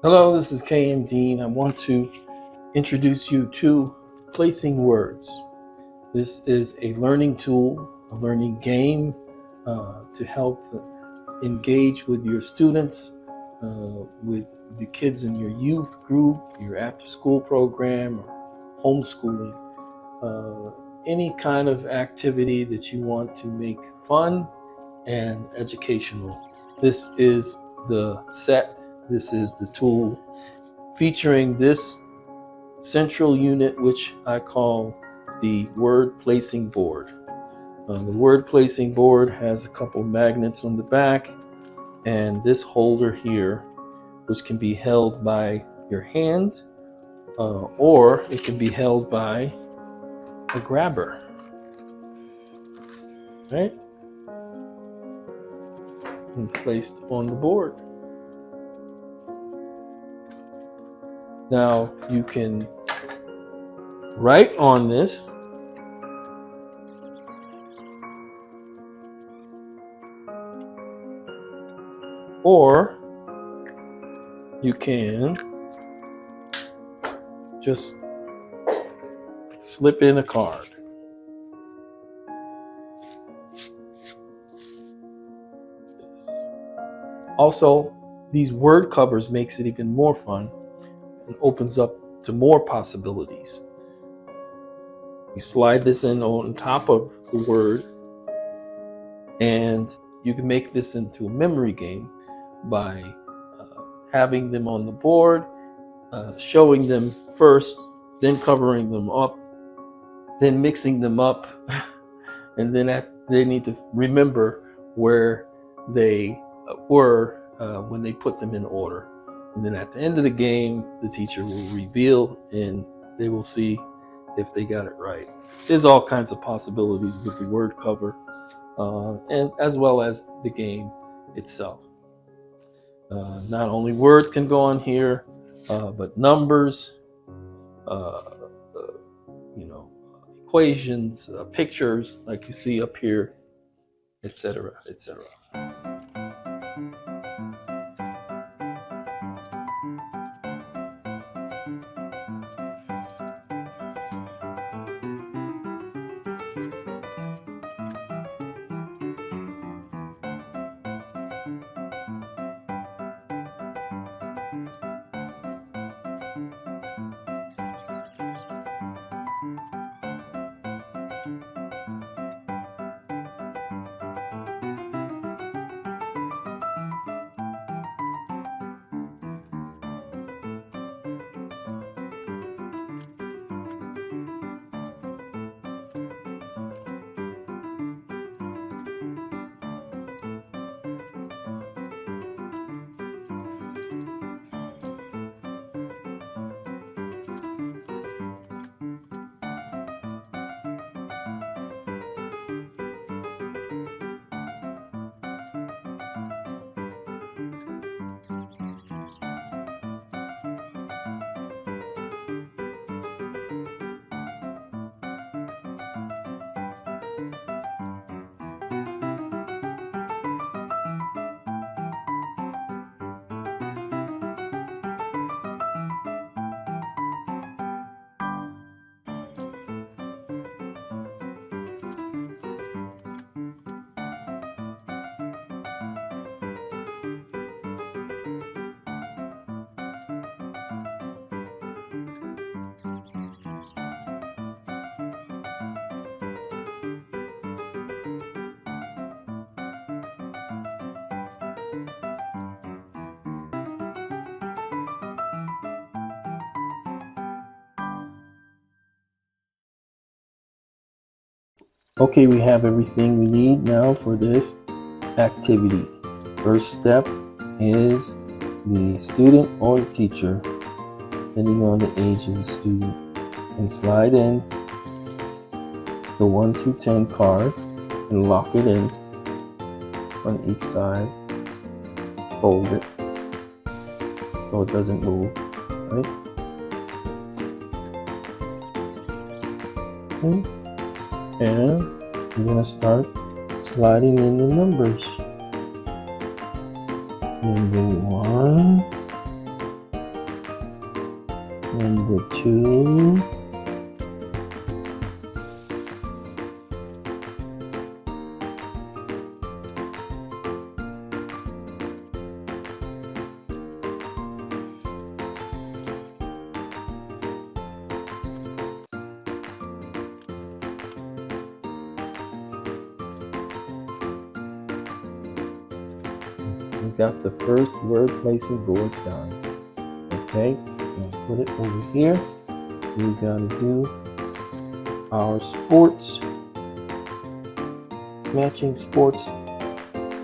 Hello, this is K.M. Dean. I want to introduce you to placing words. This is a learning tool, a learning game to help engage with your students, with the kids in your youth group, your after-school program, or homeschooling. Any kind of activity that you want to make fun and educational. This is the set. This is the tool featuring this central unit, which I call the word placing board. The word placing board has a couple magnets on the back and this holder here, which can be held by your hand or it can be held by a grabber, right? And placed on the board. Now you can write on this, or you can just slip in a card. Also, these word covers makes it even more fun and opens up to more possibilities. You slide this in on top of the word, and you can make this into a memory game by having them on the board, showing them first, then covering them up, then mixing them up, and then they need to remember where they were when they put them in order. And then at the end of the game, the teacher will reveal and they will see if they got it right. There's all kinds of possibilities with the word cover and as well as the game itself. Not only words can go on here, but numbers, equations, pictures like you see up here, etc., etc. Okay, we have everything we need now for this activity. First step is the student or the teacher, depending on the age of the student, and slide in the 1 through 10 card and lock it in on each side. Fold it so it doesn't move, right? Okay. And we're going to start sliding in the numbers. Number 1, Number 2. We got the first word placing board done. Okay, I'll put it over here. We gotta do our sports, matching sports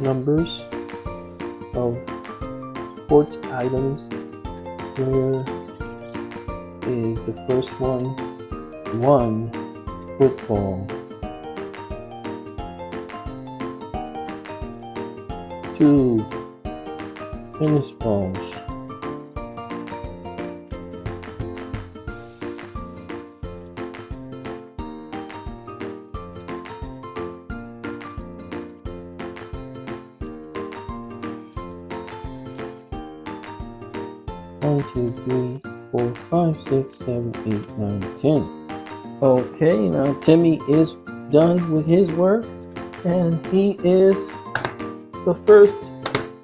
numbers of sports items. Where is the first one? 1 football, 2 tennis balls, 1, 2, 3, 4, 5, 6, 7, 8, 9, 10. Okay, now Timmy is done with his work, and he is the first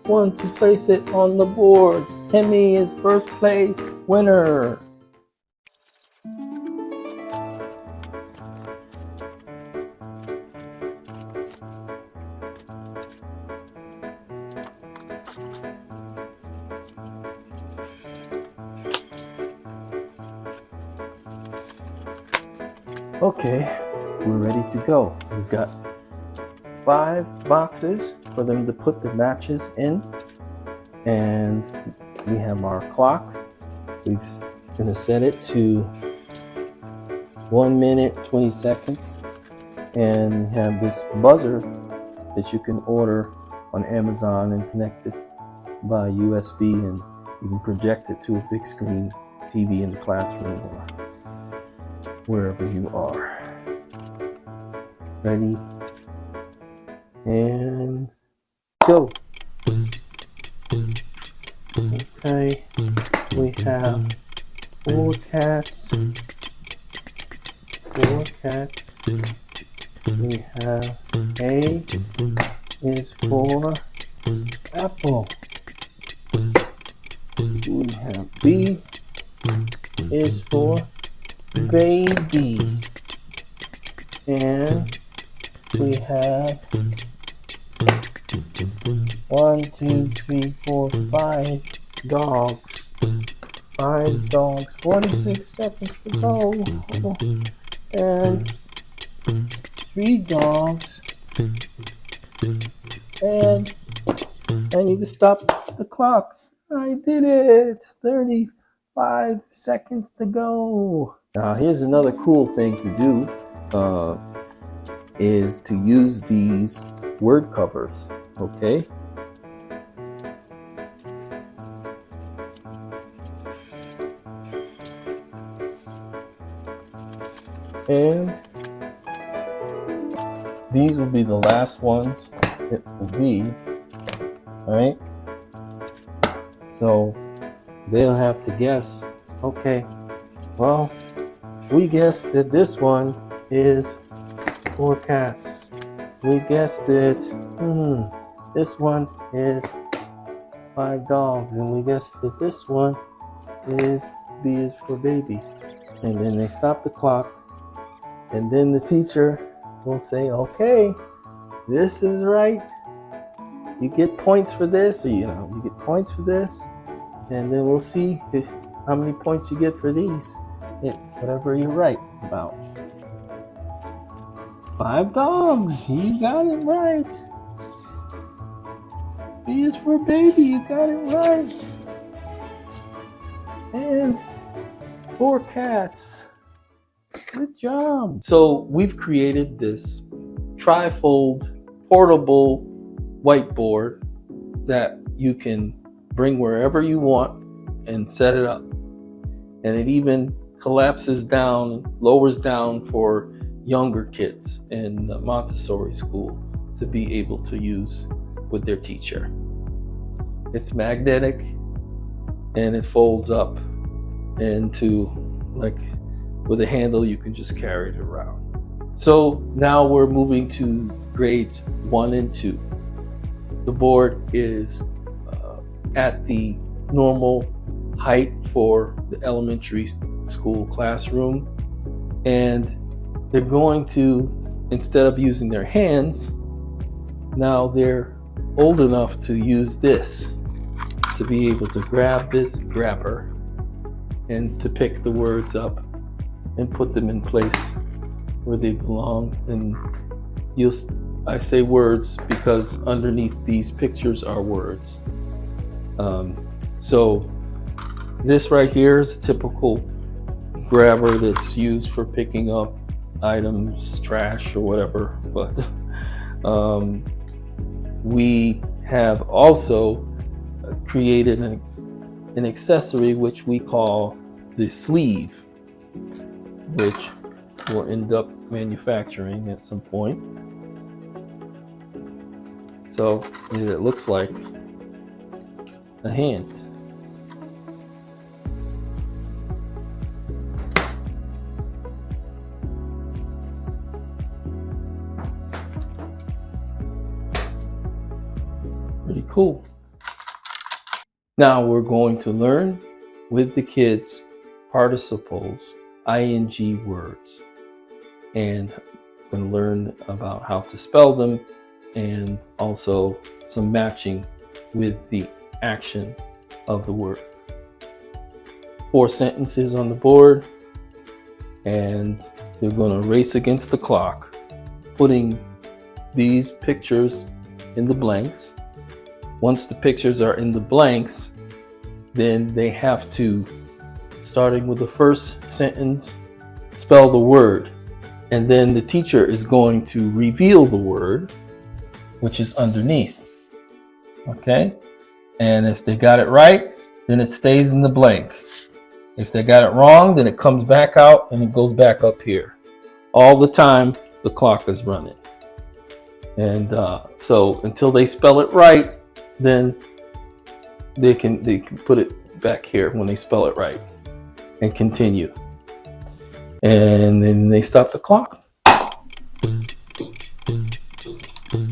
one to place it on the board. Timmy is first place winner. Okay, we're ready to go. We've got 5 boxes for them to put the matches in, and we have our clock. We're going to set it to 1 minute 20 seconds, and we have this buzzer that you can order on Amazon and connect it by USB, and you can project it to a big screen TV in the classroom or wherever you are. Ready? And go. Okay, we have 4 cats. 4 cats. We have A is for apple. We have B is for baby. And we have 1, 2, 3, 4, 5 dogs. 5 dogs. 46 seconds to go. And 3 dogs. And I need to stop the clock. I did it. 35 seconds to go. Now here's another cool thing to do. Is to use these word covers, okay? And these will be the last ones that will be, right? So they'll have to guess, okay, well, we guessed that this one is 4 cats. We guessed it. This one is 5 dogs, and we guessed that this one is B is for baby. And then they stop the clock, and then the teacher will say, okay, this is right. You get points for this, or you get points for this, and then we'll see how many points you get for these. Whatever you're right about. 5 dogs, you got it right. B is for baby, you got it right. And 4 cats. Good job. So we've created this Trifold portable whiteboard that you can bring wherever you want and set it up. And it even collapses down, lowers down for younger kids in the Montessori school to be able to use with their teacher. It's magnetic and it folds up and to, like, with a handle, you can just carry it around. So now we're moving to grades 1 and 2. The board is at the normal height for the elementary school classroom, and they're going to, instead of using their hands, now they're old enough to use this, to be able to grab this grabber and to pick the words up and put them in place where they belong. And I say words because underneath these pictures are words. So this right here is a typical grabber that's used for picking up items, trash or whatever. But we have also created an accessory which we call the sleeve, which we'll end up manufacturing at some point. So it looks like a hand. Pretty cool. Now we're going to learn with the kids participles, ing words, and we're going to learn about how to spell them and also some matching with the action of the word. 4 sentences on the board, and they're going to race against the clock, putting these pictures in the blanks. Once the pictures are in the blanks, then they have to, starting with the first sentence, spell the word. And then the teacher is going to reveal the word, which is underneath. Okay? And if they got it right, then it stays in the blank. If they got it wrong, then it comes back out and it goes back up here. All the time the clock is running. And so until they spell it right, then they can put it back here when they spell it right and continue. And then they stop the clock.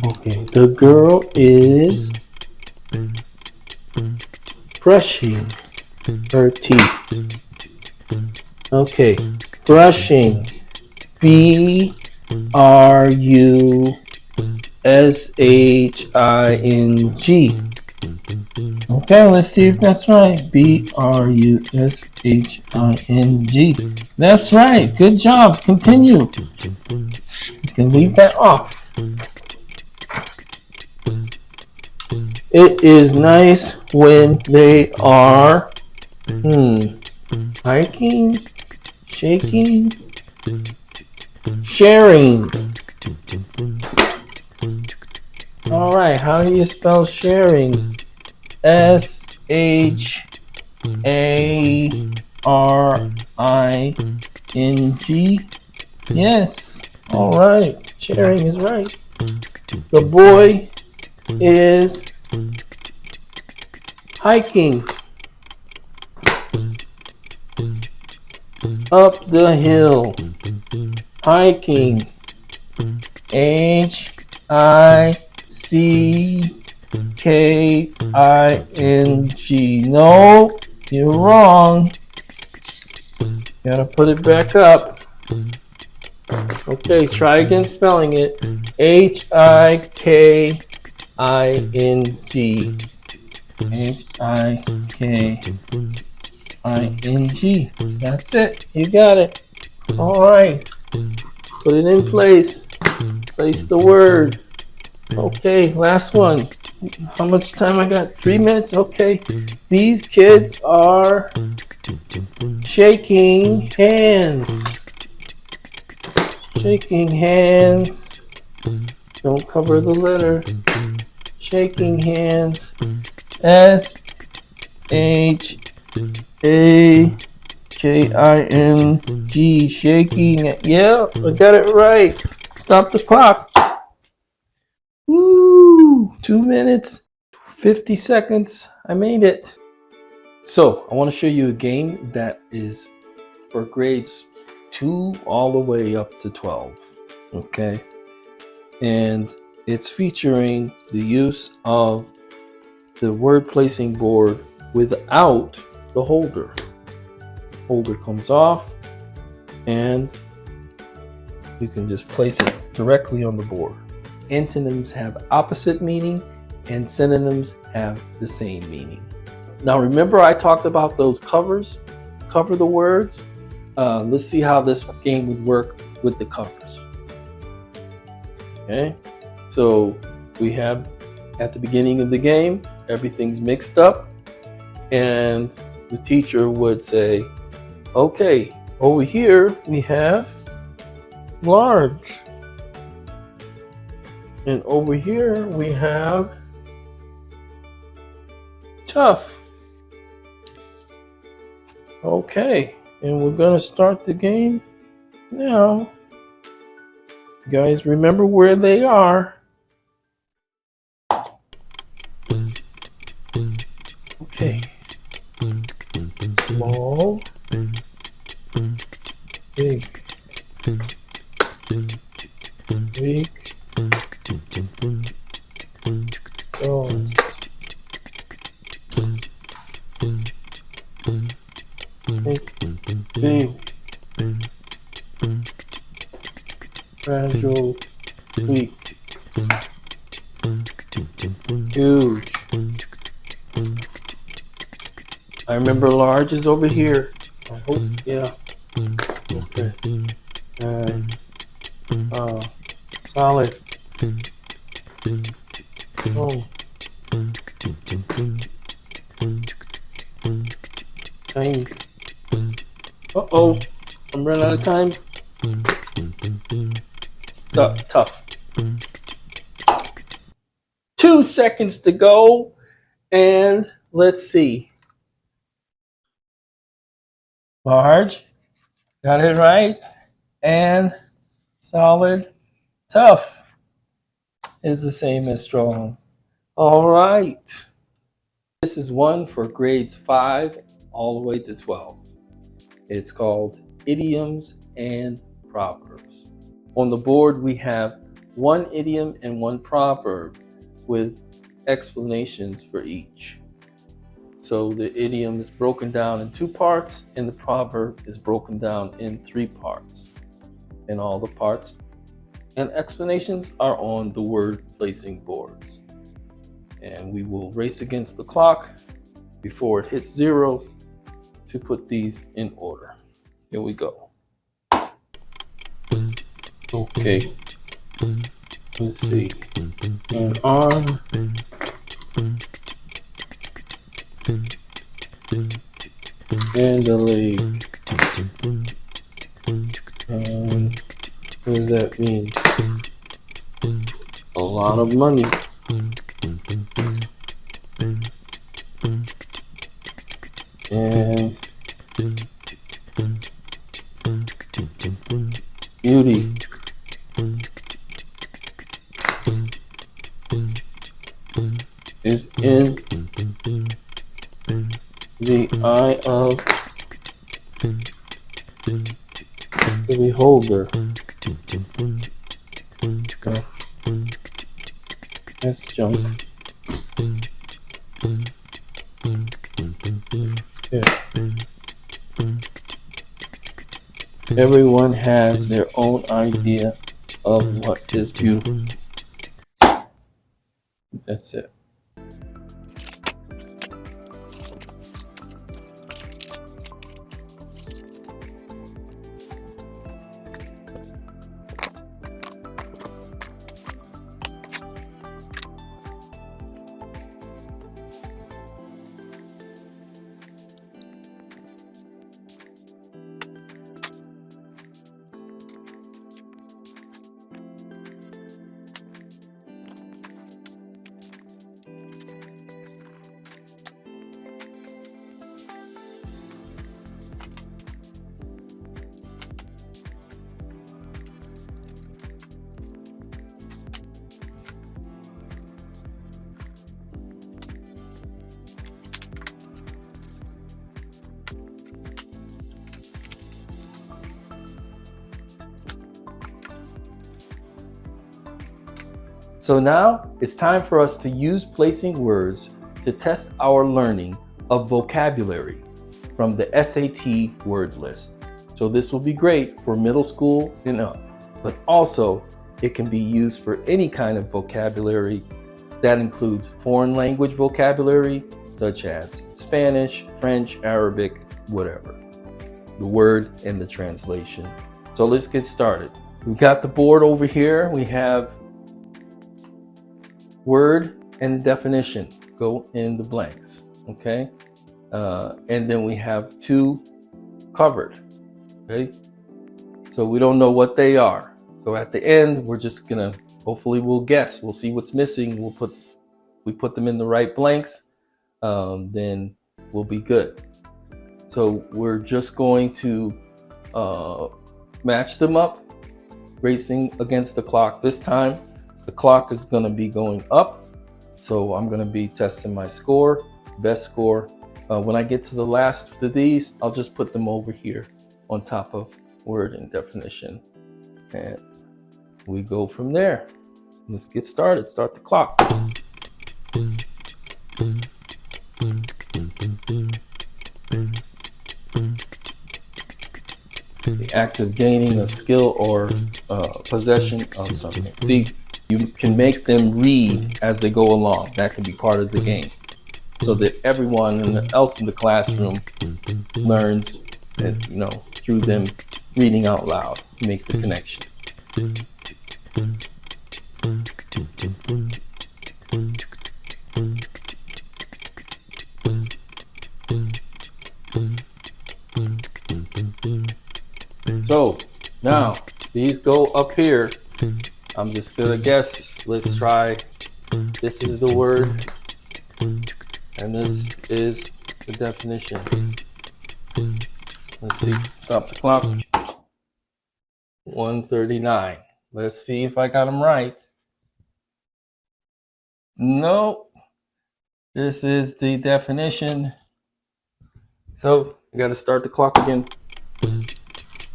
Okay, the girl is brushing her teeth. Okay, brushing. B-R-U-S-H-I-N-G. Okay, let's see if that's right. B-R-U-S-H-I-N-G. That's right. Good job. Continue. You can leave that off. It is nice when they are hiking, shaking, sharing. All right, how do you spell sharing? S-H-A-R-I-N-G. Yes. All right, sharing is right. The boy is hiking up the hill. Hiking. H-I-C-K-I-N-G. No, you're wrong. Gotta put it back up. Okay, try again spelling it. H-I-K-I-N-G. H-I-K-I-N-G. That's it. You got it. All right. Put it in place. Place the word. Okay, last one. How much time I got? 3 minutes? Okay. These kids are shaking hands. Shaking hands. Don't cover the letter. Shaking hands. S-H-A-K-I-N-G. Shaking. Yeah, I got it right. Stop the clock. Woo! 2 minutes, 50 seconds. I made it. So I want to show you a game that is for grades 2 all the way up to 12. Okay. And it's featuring the use of the word placing board without the holder. Holder comes off and you can just place it directly on the board. Antonyms have opposite meaning and synonyms have the same meaning. Now remember I talked about those covers? Cover the words. Let's see how this game would work with the covers. Okay, so we have at the beginning of the game, everything's mixed up and the teacher would say, okay, over here we have large. And over here we have tough. Okay, and we're gonna start the game now. You guys remember where they are. Okay. Small, big, big, strong, big, fragile, weak, huge. I remember large is over here. I hope, yeah. Okay. And solid. Oh. Tiny. Uh-oh. I'm running out of time. Tough. 2 seconds to go. And let's see. Large. Got it right. And solid. Tough is the same as strong. All right. This is one for grades 5 all the way to 12. It's called Idioms and Proverbs. On the board, we have one idiom and one proverb with explanations for each. So the idiom is broken down in 2 parts and the proverb is broken down in 3 parts. And all the parts and explanations are on the word placing boards. And we will race against the clock before it hits 0 to put these in order. Here we go. Okay. Let's see. An arm. And a leg. And what does that mean? A lot of money. And beauty. Is in the eye of the beholder. Okay. That's junk. Yeah. Everyone has their own idea of what is beautiful. That's it. So now it's time for us to use placing words to test our learning of vocabulary from the SAT word list. So this will be great for middle school and up, but also it can be used for any kind of vocabulary. That includes foreign language vocabulary, such as Spanish, French, Arabic, whatever. The word and the translation. So let's get started. We've got the board over here. We have word and definition. Go in the blanks, okay? And then we have two covered, okay? So we don't know what they are. So at the end, we're just gonna, hopefully we'll guess. We'll see what's missing. We put them in the right blanks, then we'll be good. So we're just going to match them up, racing against the clock. This time, the clock is gonna be going up. So I'm gonna be testing my score, best score. When I get to the last of these, I'll just put them over here on top of word and definition. And we go from there. Let's get started. Start the clock. The act of gaining a skill or possession of something. See, you can make them read as they go along. That can be part of the game, so that everyone else in the classroom learns, through them reading out loud, make the connection. So now these go up here. I'm just gonna guess. Let's try. This is the word, and this is the definition. Let's see. Stop the clock. 1:39. Let's see if I got them right. Nope. This is the definition. So I got to start the clock again.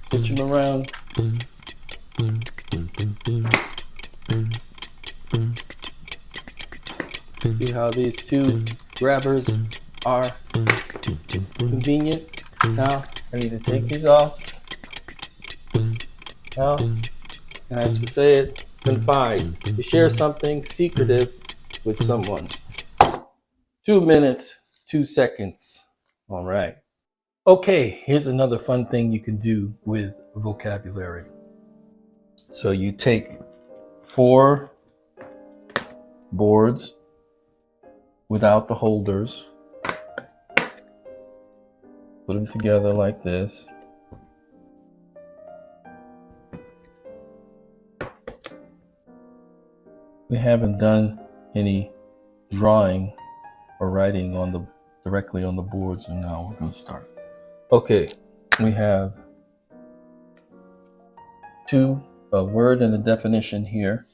Switch them around. See how these two grabbers are convenient. Now I need to take these off. Now I have to say it. Confide. To share something secretive with someone. 2 minutes, 2 seconds. All right. Okay, here's another fun thing you can do with vocabulary. So you take 4 boards without the holders, put them together like this. We haven't done any drawing or writing directly on the boards, and now we're going to start. Okay, we have a word and a definition here.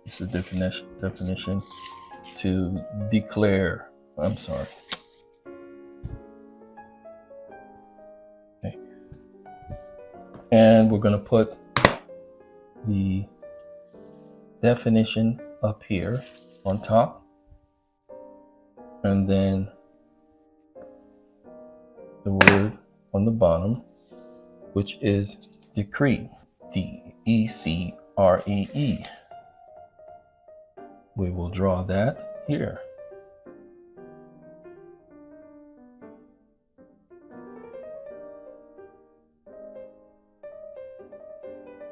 This is definition to declare. I'm sorry. Okay. And we're going to put the definition up here on top, and then the word on the bottom, which is decree. D-E-C-R-E-E. We will draw that here.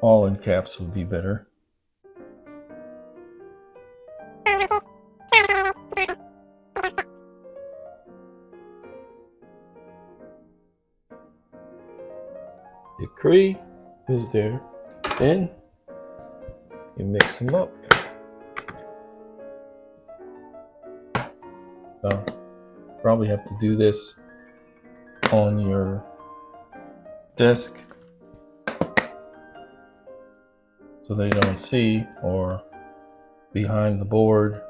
All in caps would be better. Decree is there. Then you mix them up. Probably have to do this on your desk so they don't see, or behind the board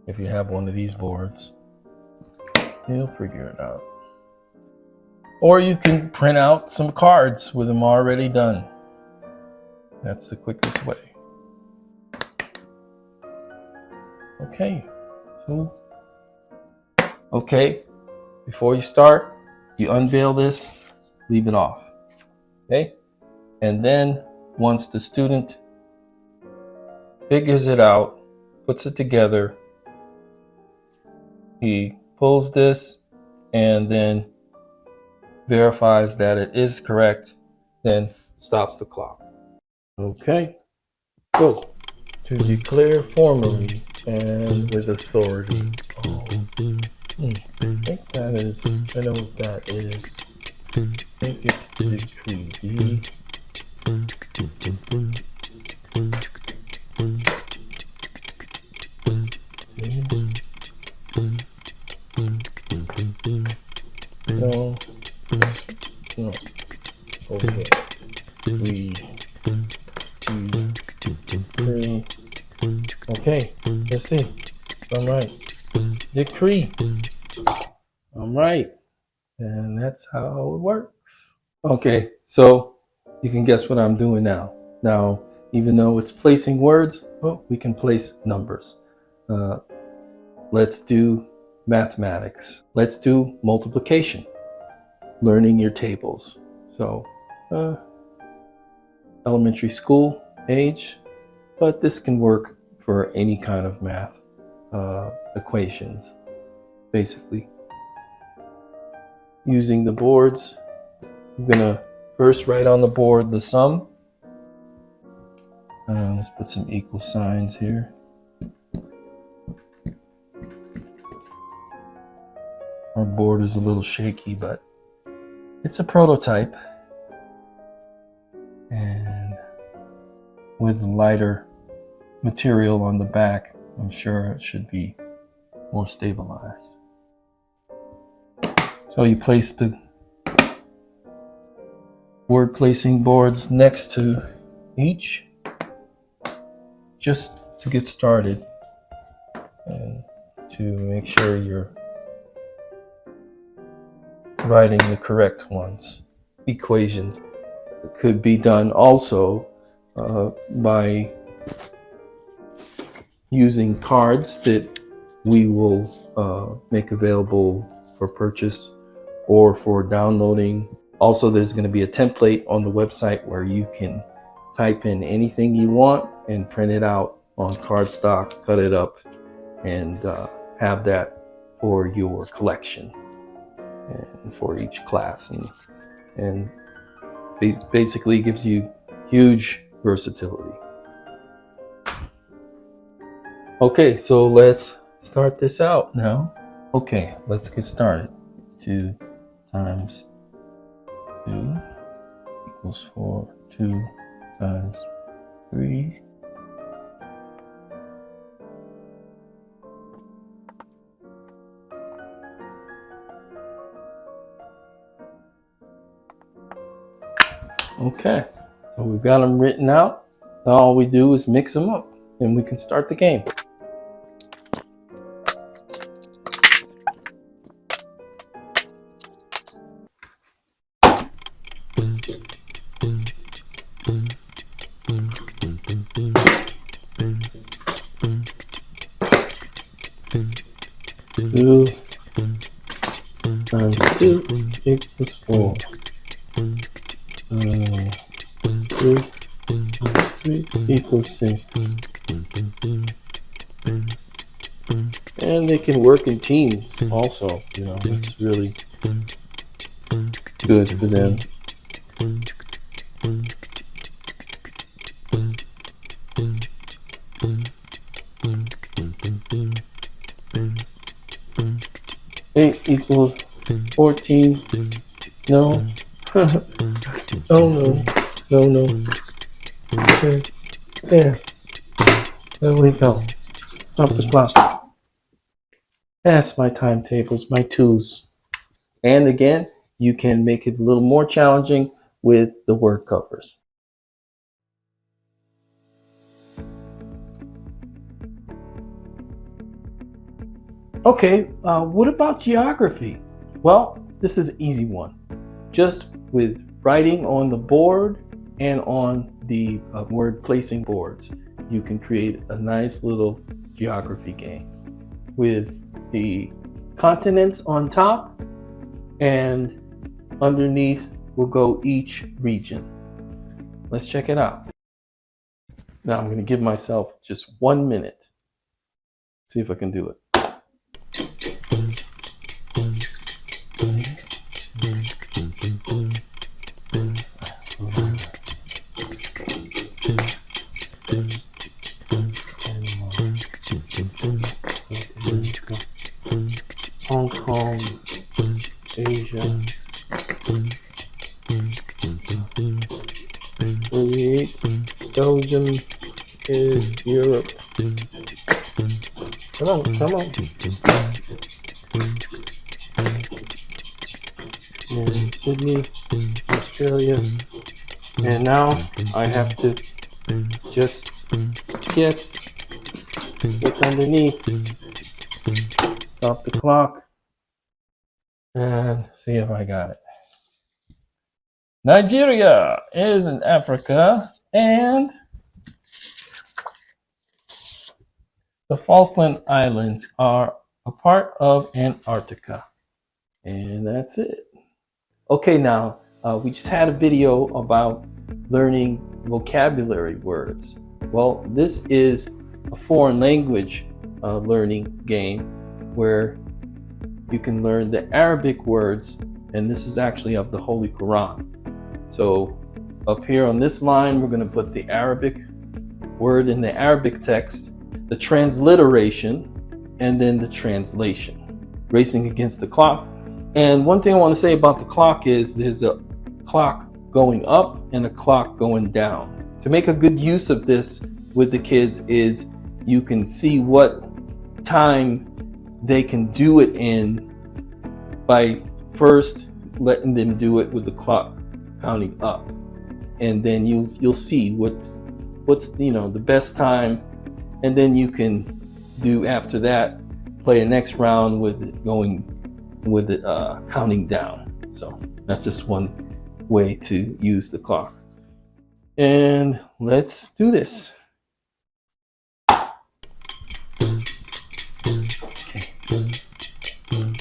if you have one of these boards. You'll figure it out. Or you can print out some cards with them already done. That's the quickest way. Okay, so, okay, before you start, you unveil this, leave it off, okay? And then once the student figures it out, puts it together, he pulls this and then verifies that it is correct, then stops the clock. Okay, go. To declare formally and with authority. Oh, I think that is, I know what that is. I think it's the decree. No, no, okay. 3, 2, 3. Okay, let's see. All right. Decree. All right. And that's how it works. Okay, so you can guess what I'm doing now. Now, even though it's placing words, well, we can place numbers. Let's do mathematics. Let's do multiplication. Learning your tables. So, elementary school age, but this can work for any kind of math equations, basically. Using the boards, I'm gonna first write on the board the sum. Let's put some equal signs here. Our board is a little shaky, but it's a prototype. And with lighter material on the back, I'm sure it should be more stabilized. So you place the word placing boards next to each, just to get started and to make sure you're writing the correct ones. Equations. It could be done also by using cards that we will make available for purchase or for downloading. Also, there's going to be a template on the website where you can type in anything you want and print it out on cardstock, cut it up, and have that for your collection and for each class. And basically gives you huge versatility. Okay, so let's start this out now. Okay, let's get started. 2 times 2 equals 4. 2 times 3 . Okay, so we've got them written out. Now all we do is mix them up and we can start the game. Two times 2 equals 4. 3 equals 6. And they can work in teams also, you know, it's really good for them. Eight equals 14. No. Oh no. No. Okay. There we go. Stop the clock. That's my timetables, my twos. And again, you can make it a little more challenging with the word covers. Okay, what about geography? Well, this is an easy one. Just with writing on the board and on the word placing boards, you can create a nice little geography game with the continents on top, and underneath will go each region. Let's check it out. Now I'm going to give myself just 1 minute. See if I can do it. Hong Kong, Asia, 38. Belgium is Europe. Come on, come on. And Sydney, Australia. And now I have to just guess what's underneath. Stop the clock and see if I got it. Nigeria is in Africa, and the Falkland Islands are a part of Antarctica. And that's it. Okay, now we just had a video about learning vocabulary words. Well, this is a foreign language learning game where you can learn the Arabic words, and this is actually of the Holy Quran. So up here on this line, we're going to put the Arabic word in the Arabic text, the transliteration, and then the translation. Racing against the clock. And one thing I want to say about the clock is there's a clock going up and a clock going down. To make a good use of this with the kids is you can see what time they can do it in by first letting them do it with the clock counting up, and then you'll see what's the best time, and then you can do after that play the next round with it counting down. So that's just one way to use the clock. And let's do this. Okay.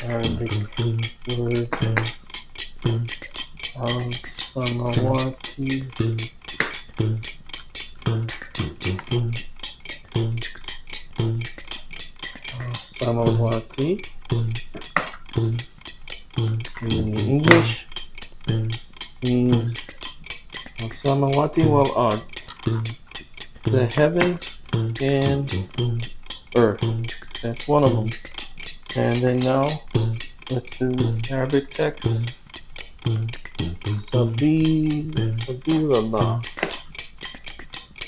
Arabic word. Samawati. Samawati. In English means Samawati are the heavens and earth. That's one of them. And then now let's do Arabic text. Sabilallah.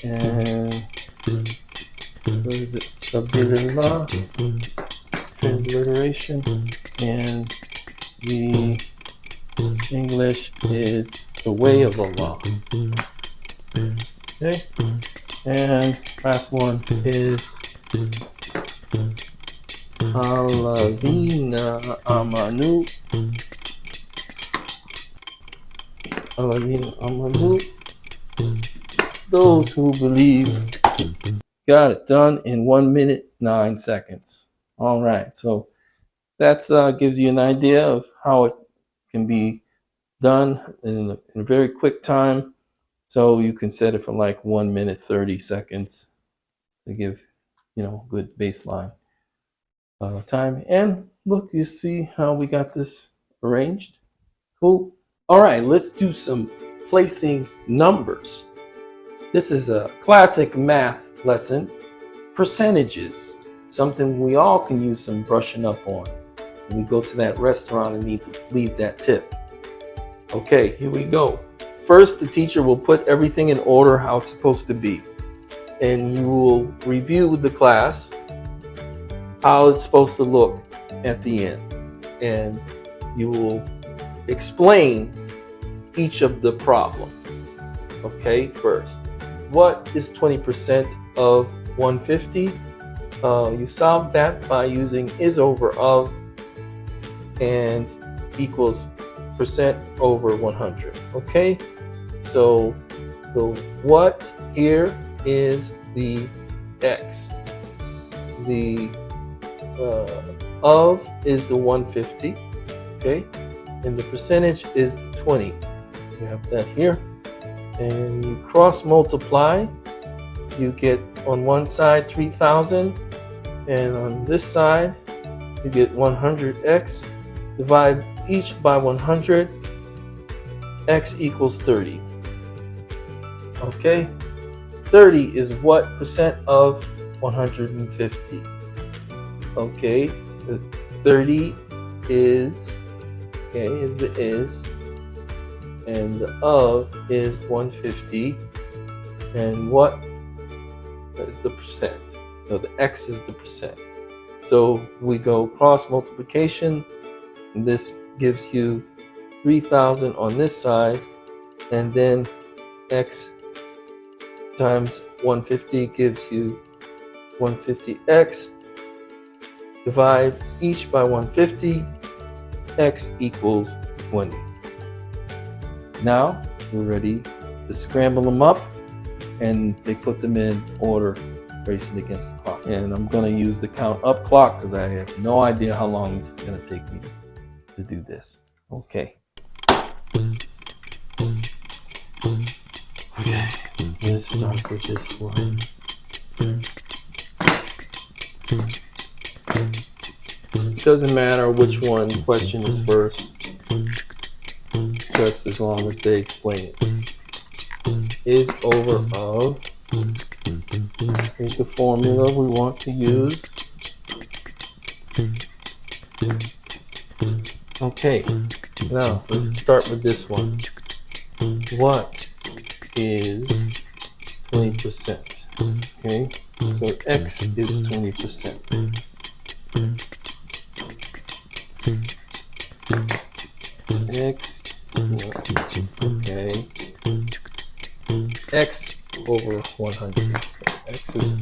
And what is it? Sabilallah. Transliteration. And the English is the way of Allah. Okay. And last one is Alladhina amanu. Alladhina amanu. Those who believe. Got it done in 1 minute, 9 seconds. All right. So that gives you an idea of how it can be done in a very quick time. So you can set it for like 1 minute, 30 seconds to give, good baseline time. And look, you see how we got this arranged? Cool. All right, let's do some placing numbers. This is a classic math lesson. Percentages, something we all can use some brushing up on when we go to that restaurant and need to leave that tip. Okay, here we go. First, the teacher will put everything in order how it's supposed to be. And you will review with the class how it's supposed to look at the end. And you will explain each of the problem. Okay, first, what is 20% of 150? You solve that by using is over of and equals percent over 100. Okay, so the what here is the x. the of is the 150, okay, and the percentage is 20. You have that here, and you cross multiply. You get on one side 3,000, and on this side you get 100x. Divide each by 100. X equals 30. Okay, 30 is what percent of 150? Okay, the 30 is, okay, is the is, and the of is 150, and what is the percent? So the x is the percent. So we go cross multiplication, and this gives you 3,000 on this side, and then x times 150 gives you 150x. Divide each by 150, x equals 20. Now we're ready to scramble them up, and they put them in order, racing against the clock. And I'm going to use the count up clock because I have no idea how long this is going to take me to do this. Okay. Okay, let's start with this one. It doesn't matter which one question is first, just as long as they explain it. Is over of. Here's the formula we want to use. Okay, now let's start with this one. What is 20%? Okay, so x is 20%. X, okay, x over 100. X is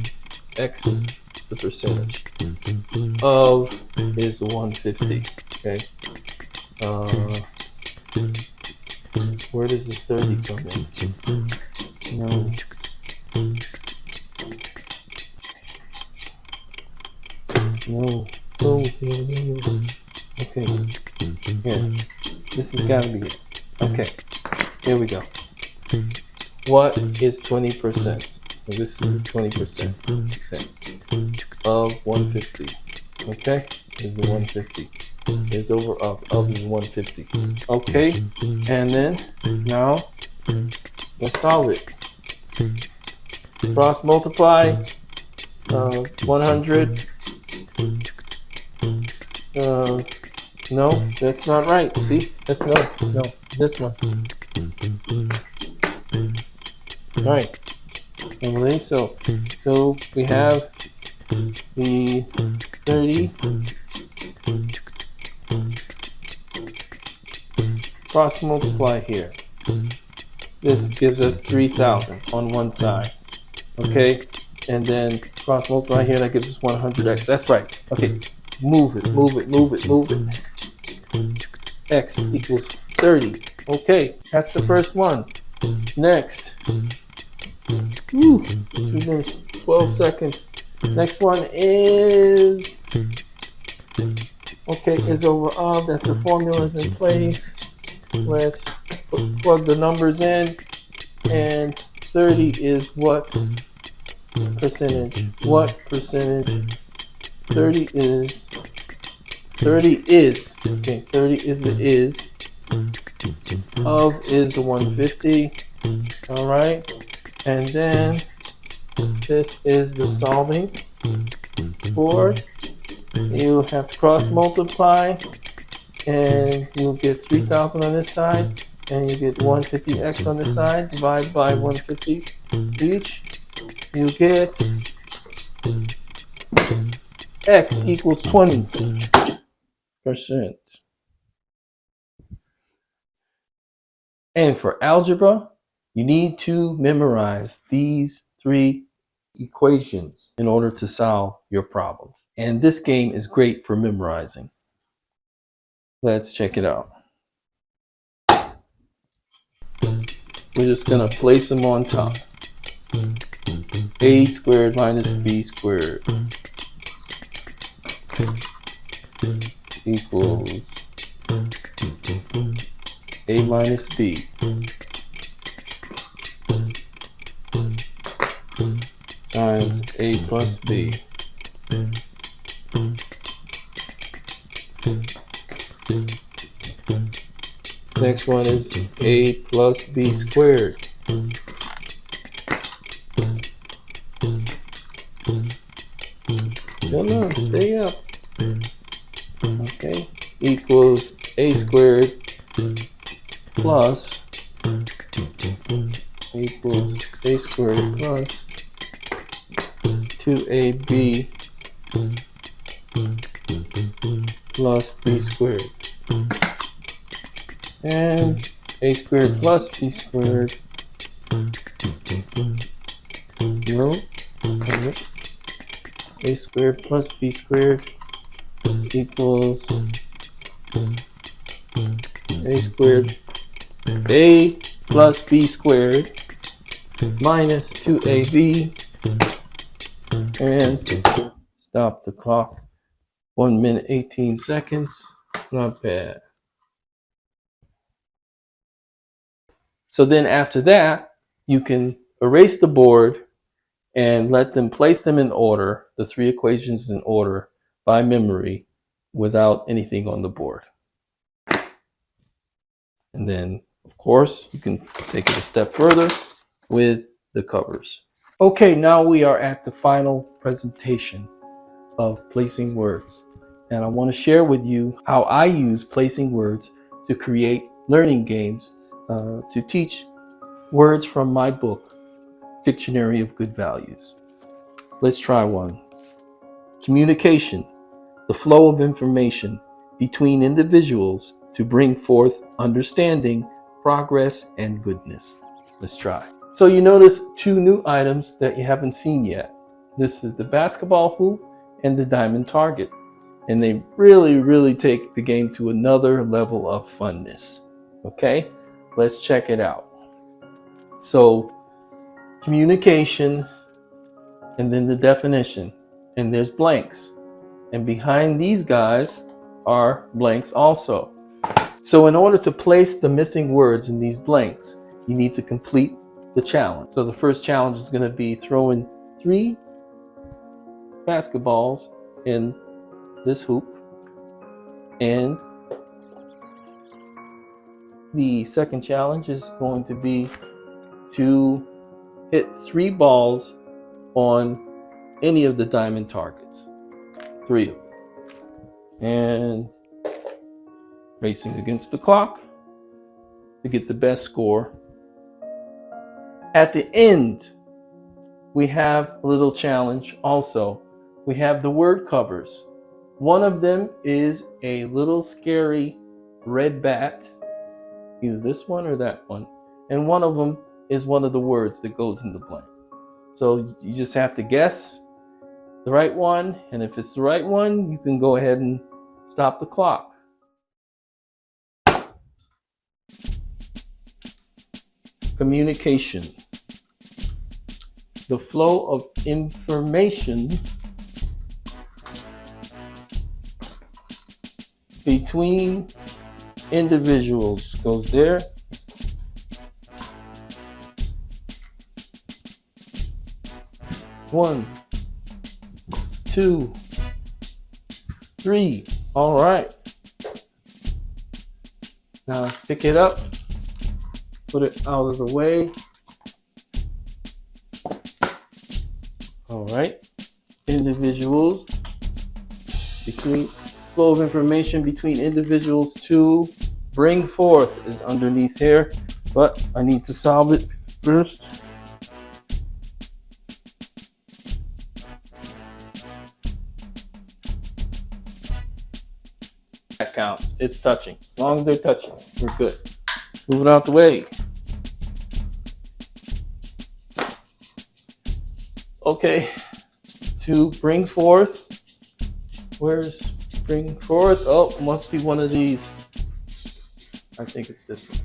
the percentage. Of is 150. Okay. Where does the 30 come in? No. No. Okay. Yeah. This has got to be it. Okay. Here we go. What is 20%? So this is 20% of 150. Okay? This is the 150. Is over of. Of is 150. Okay? And then, now, let's solve it. Cross multiply. 100. No, that's not right. See? That's no, this one. Right. I believe so. So we have the 30. Cross multiply here. This gives us 3,000 on one side. Okay? And then cross multiply here, that gives us 100x. That's right. Okay. Move it. X equals 30. Okay, that's the first one. Next. 2 minutes, 12 seconds. Next one is, okay, is over of. That's the formulas in place. Let's plug the numbers in. And 30 is what percentage? What percentage? 30 is, okay, 30 is the is. Of is the 150. All right. And then this is the solving board. You have to cross multiply, and you'll get 3,000 on this side, and you get 150x on this side. Divide by 150 each. You get x equals 20%. And for algebra, you need to memorize these 3 equations in order to solve your problems. And this game is great for memorizing. Let's check it out. We're just going to place them on top. A squared minus B squared equals A minus B times A plus B next one is A plus B squared no, stay up. Okay, equals A squared plus equals A squared plus 2AB plus B squared. And A squared plus B squared. No. A squared plus B squared equals A squared A plus B squared minus 2AB and stop the clock. 1 minute 18 seconds. Not bad. So then after that, you can erase the board and let them place them in order, the three equations in order by memory without anything on the board. And then, of course, you can take it a step further with the covers. Okay, now we are at the final presentation of placing words. And I want to share with you how I use placing words to create learning games to teach words from my book, Dictionary of Good Values. Let's try one. Communication, the flow of information between individuals to bring forth understanding, progress, and goodness. Let's try. So you notice two new items that you haven't seen yet. This is the basketball hoop and the diamond target. And they really take the game to another level of funness. Okay, let's check it out. So communication, and then the definition, and there's blanks. And behind these guys are blanks also. So in order to place the missing words in these blanks, you need to complete the challenge. So the first challenge is going to be throwing 3 basketballs in this hoop. And the second challenge is going to be to hit 3 balls on any of the diamond targets. 3 of them. And racing against the clock to get the best score. At the end, we have a little challenge also. We have the word covers. One of them is a little scary red bat, either this one or that one. And one of them is one of the words that goes in the blank. So you just have to guess the right one. And if it's the right one, you can go ahead and stop the clock. Communication, the flow of information between individuals goes there. One, 2, 3. All right. Now pick it up. Put it out of the way. All right. Individuals between flow of information between individuals to bring forth is underneath here, but I need to solve it first. That counts. It's touching. As long as they're touching, we're good. Move it out the way. Okay, to bring forth. Where's bring forth? Oh, must be one of these. I think it's this one.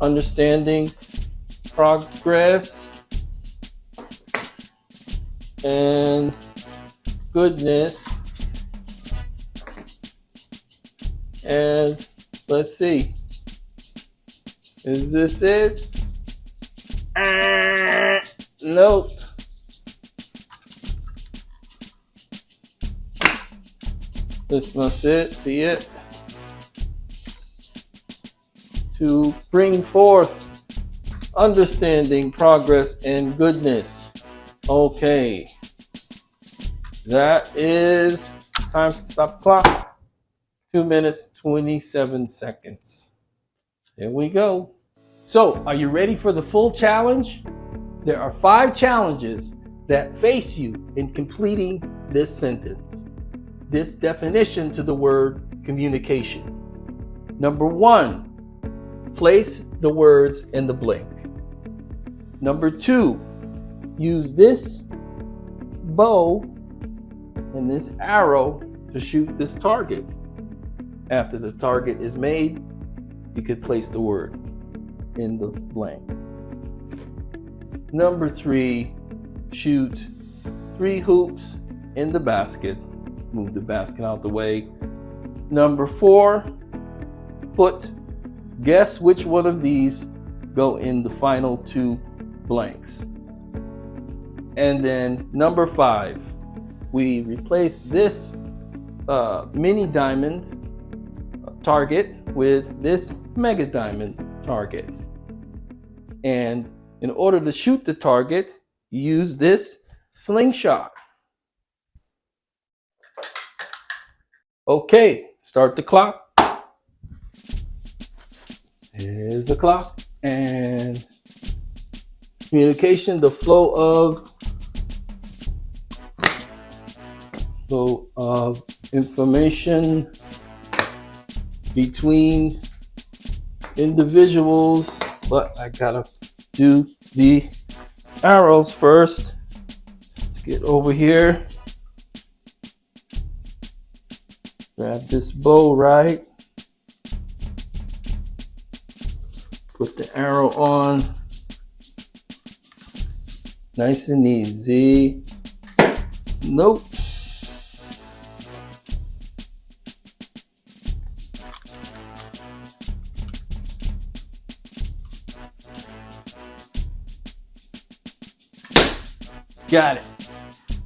Understanding, progress, and goodness. And let's see. Is this it? Nope. This must be it. To bring forth understanding, progress, and goodness. Okay. That is time to stop the clock. 2 minutes, 27 seconds. Here we go. So, are you ready for the full challenge? There are 5 challenges that face you in completing this sentence. This definition to the word communication. Number 1, place the words in the blank. Number 2, use this bow and this arrow to shoot this target. After the target is made, you could place the word in the blank. Number 3, shoot 3 hoops in the basket. Move the basket out the way. Number 4, guess which one of these go in the final 2 blanks. And then number 5, we replace this mini diamond target with this mega diamond target. And in order to shoot the target, use this slingshot. Okay, start the clock. Here's the clock. And communication, the flow of information between individuals, but I gotta do the arrows first. Let's get over here. Grab this bow right. Put the arrow on. Nice and easy. Nope. Got it.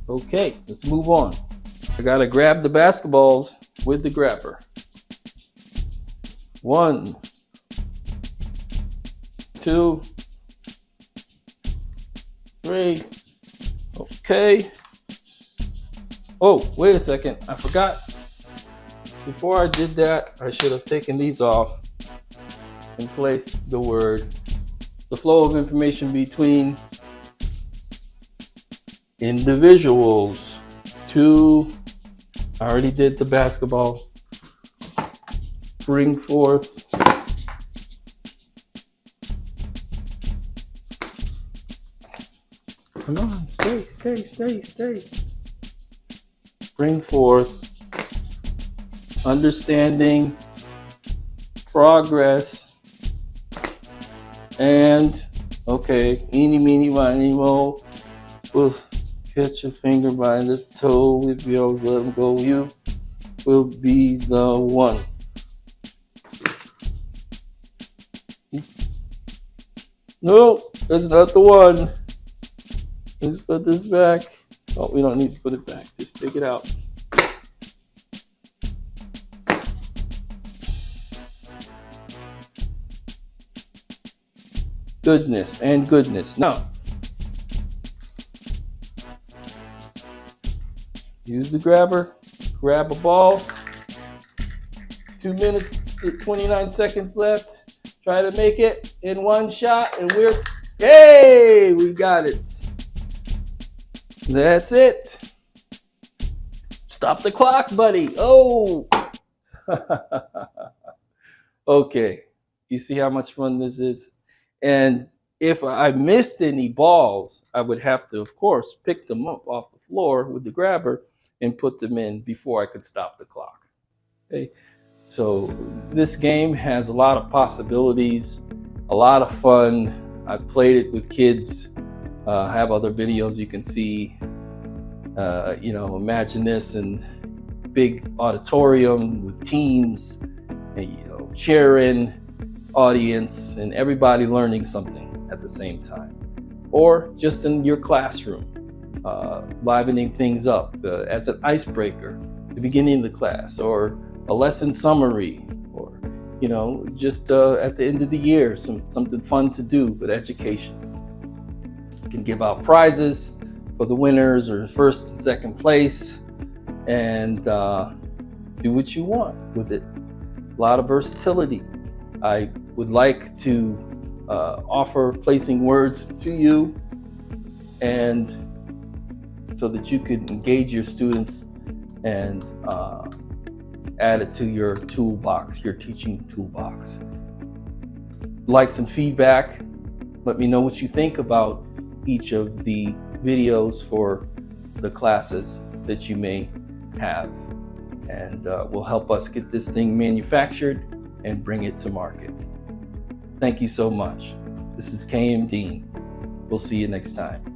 Okay, let's move on. I gotta grab the basketballs with the grabber. 1, 2, 3. Okay. Oh, wait a second. I forgot. Before I did that, I should have taken these off and placed the word. The flow of information between individuals. 2. I already did the basketball. Bring forth. Come on, stay. Bring forth understanding, progress, and okay, eeny, meeny, miny, mo. We'll catch a finger by the toe. If you always let him go, you will be the one. No, that's not the one. Let's put this back. Oh, we don't need to put it back. Just take it out. Goodness and goodness. Now, use the grabber. Grab a ball. 2 minutes, 29 seconds left. Try to make it in one shot, and hey, we got it. That's it. Stop the clock, buddy. Oh. Okay. You see how much fun this is? And if I missed any balls, I would have to, of course, pick them up off the floor with the grabber and put them in before I could stop the clock. Okay. So this game has a lot of possibilities, a lot of fun. I've played it with kids. I have other videos you can see. Imagine this in big auditorium with teams, and, cheering, audience, and everybody learning something at the same time. Or just in your classroom, livening things up as an icebreaker, the beginning of the class, or a lesson summary, or just at the end of the year, something fun to do with education. You can give out prizes for the winners or first and second place, and do what you want with it. A lot of versatility. I would like to offer placing words to you, and so that you could engage your students and add it to your toolbox, your teaching toolbox. Likes and feedback. Let me know what you think about each of the videos for the classes that you may have, and will help us get this thing manufactured and bring it to market. Thank you so much. This is K.M. Dean. We'll see you next time.